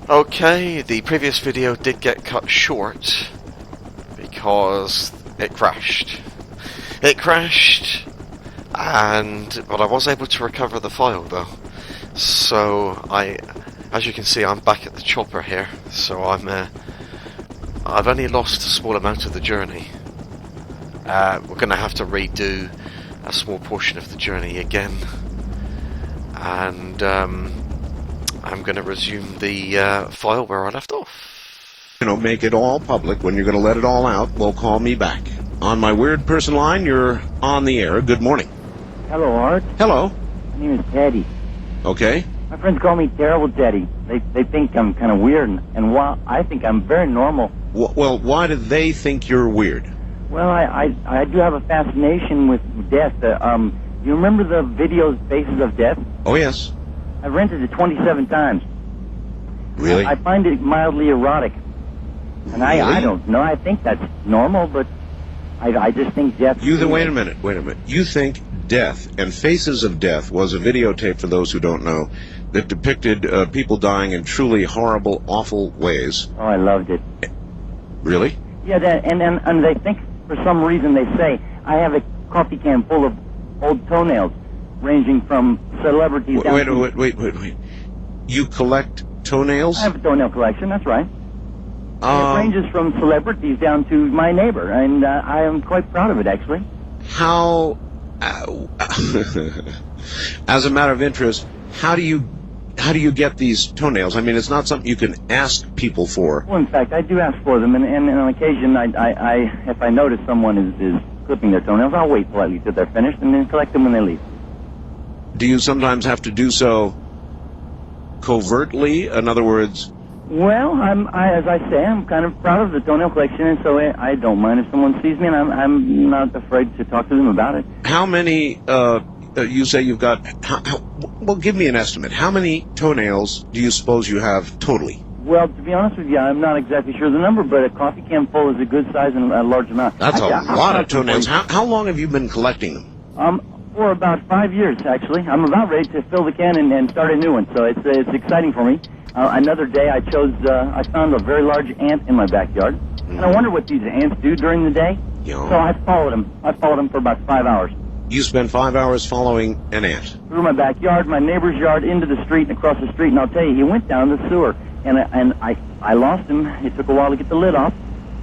Okay, the previous video did get cut short because it crashed. But I was able to recover the file though. So as you can see, I'm back at the chopper here. So I've only lost a small amount of the journey. We're going to have to redo a small portion of the journey again, and I'm going to resume the file where I left off. Make it all public. When you're going to let it all out, well, call me back. On my weird person line, you're on the air. Good morning. Hello, Art. Hello. My name is Teddy. Okay. My friends call me Terrible Teddy. They think I'm kind of weird, and while I think I'm very normal. Well, why do they think you're weird? Well, I do have a fascination with death. You remember the videos, Faces of Death? Oh, yes. I've rented it 27 times. Really? I find it mildly erotic. And Really? I don't know. I think that's normal, but I just think death... Wait a minute. You think Death and Faces of Death was a videotape, for those who don't know, that depicted people dying in truly horrible, awful ways. Oh, I loved it. Really? Yeah, and they think, for some reason, they say, I have a coffee can full of old toenails, ranging from celebrities down to... Wait. You collect toenails? I have a toenail collection, that's right. It ranges from celebrities down to my neighbor, and I am quite proud of it, actually. How... as a matter of interest, how do you get these toenails? I mean, it's not something you can ask people for. Well, in fact, I do ask for them, and on occasion, if I notice someone is clipping their toenails, I'll wait politely till they're finished, and then collect them when they leave. Do you sometimes have to do so covertly? In other words... Well, as I say, I'm kind of proud of the toenail collection, and so I don't mind if someone sees me, and I'm not afraid to talk to them about it. How many, you say you've got, well, give me an estimate. How many toenails do you suppose you have totally? Well, to be honest with you, I'm not exactly sure of the number, but a coffee can full is a good size and a large amount. That's a lot of toenails. How long have you been collecting them? For about 5 years, actually. I'm about ready to fill the can and start a new one, so it's exciting for me. Another day, I found a very large ant in my backyard, and I wonder what these ants do during the day. Yeah. So I followed them for about 5 hours. You spent 5 hours following an ant? Through my backyard, my neighbor's yard, into the street, and across the street, and I'll tell you, he went down the sewer, and I lost him. It took a while to get the lid off,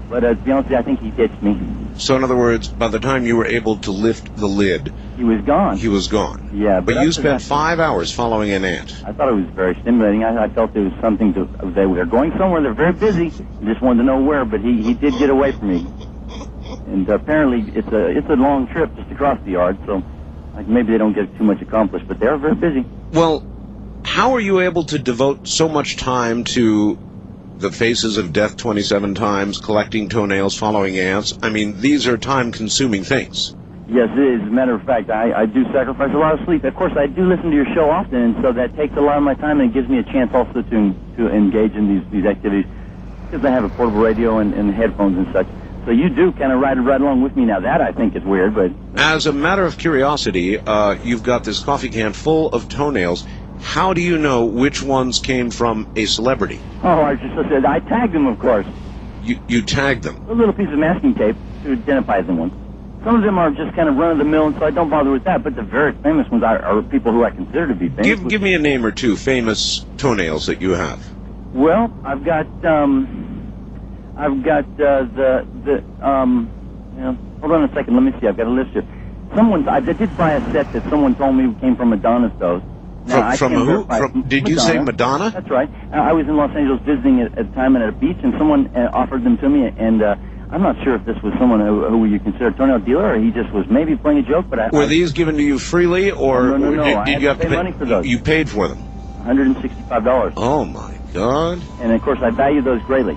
but to be honest with you, I think he ditched me. So in other words, by the time you were able to lift the lid... He was gone. He was gone. Yeah, but you spent 5 hours following an ant. I thought it was very stimulating. I felt it was something they were going somewhere. They're very busy. I just wanted to know where, but he did get away from me. And apparently it's a long trip just across the yard, so maybe they don't get too much accomplished, but they're very busy. Well, how are you able to devote so much time to the Faces of Death 27 times, collecting toenails, following ants? I mean, these are time-consuming things. Yes, it is. As a matter of fact, I do sacrifice a lot of sleep. Of course, I do listen to your show often, and so that takes a lot of my time, and it gives me a chance also to engage in these activities, because I have a portable radio and headphones and such. So you do kind of ride along with me now. That, I think, is weird, but... As a matter of curiosity, you've got this coffee can full of toenails. How do you know which ones came from a celebrity? Oh, I just said I tagged them, of course. You tagged them? A little piece of masking tape to identify the ones. Some of them are just kind of run-of-the-mill, and so I don't bother with that, but the very famous ones are people who I consider to be famous. Give me a name or two famous toenails that you have. Well, I've got hold on a second, let me see, I've got a list here. I did buy a set that someone told me came from Madonna's, though. From who? Did you say Madonna? That's right. I was in Los Angeles visiting at a time at a beach, and someone offered them to me, and I'm not sure if this was someone who you consider a toenail dealer, or he just was maybe playing a joke. But were these given to you freely, or no. Did you have to pay money for those? You paid for them. $165. Oh my God! And of course, I value those greatly.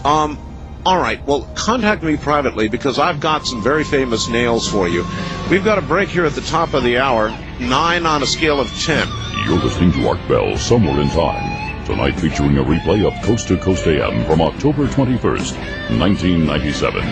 All right. Well, contact me privately because I've got some very famous nails for you. We've got a break here at the top of the hour. 9 on a scale of 10. You're listening to Art Bell, Somewhere in Time. Tonight featuring a replay of Coast to Coast AM from October 21st, 1997.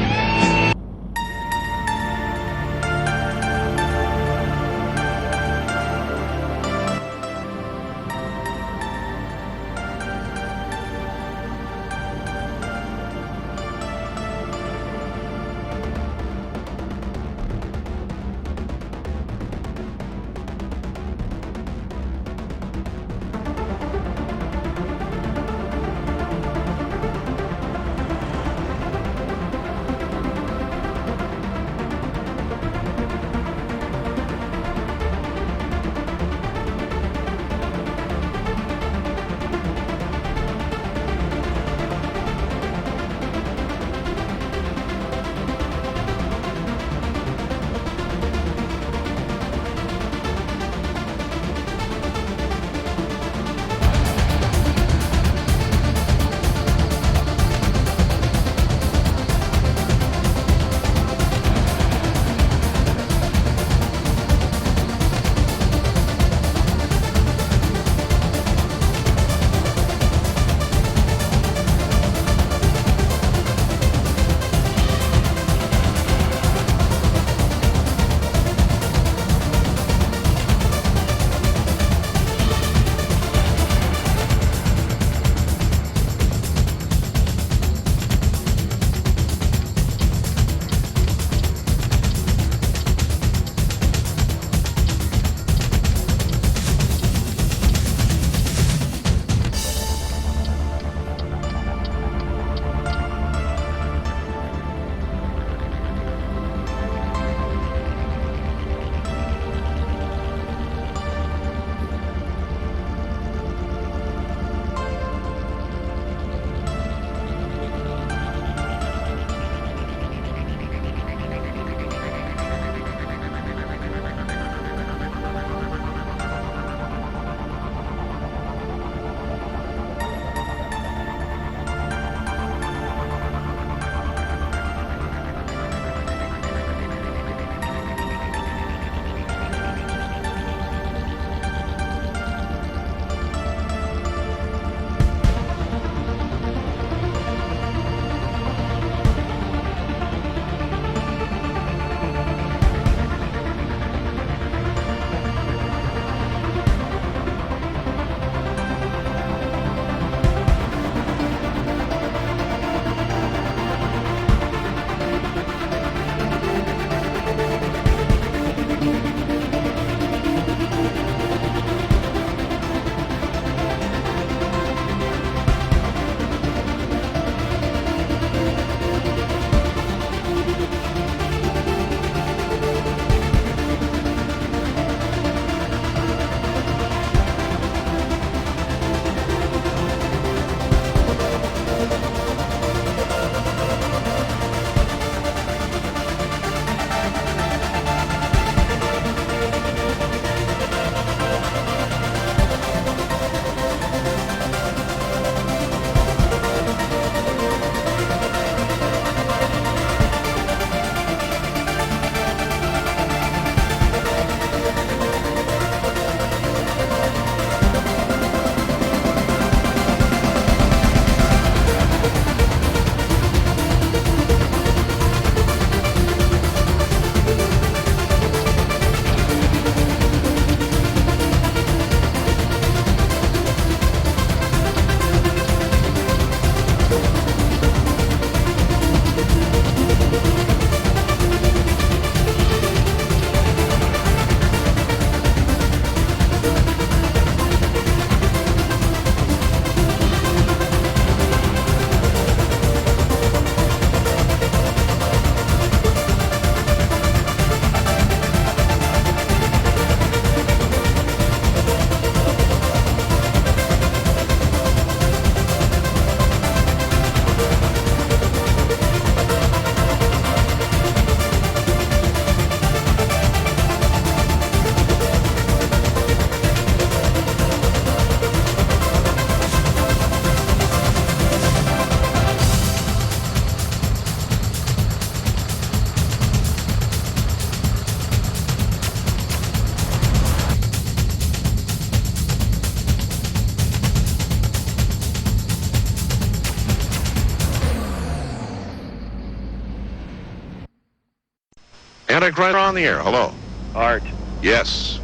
Antichrist on the air. Hello. Art, Yes.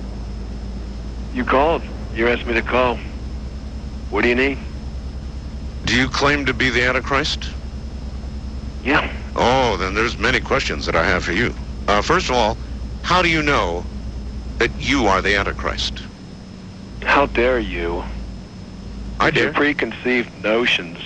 you called. You asked me to call. What do you need? Do you claim to be the Antichrist? Yeah. Oh, then there's many questions that I have for you. First of all, how do you know that you are the Antichrist? How dare you? I Your dare. preconceived notions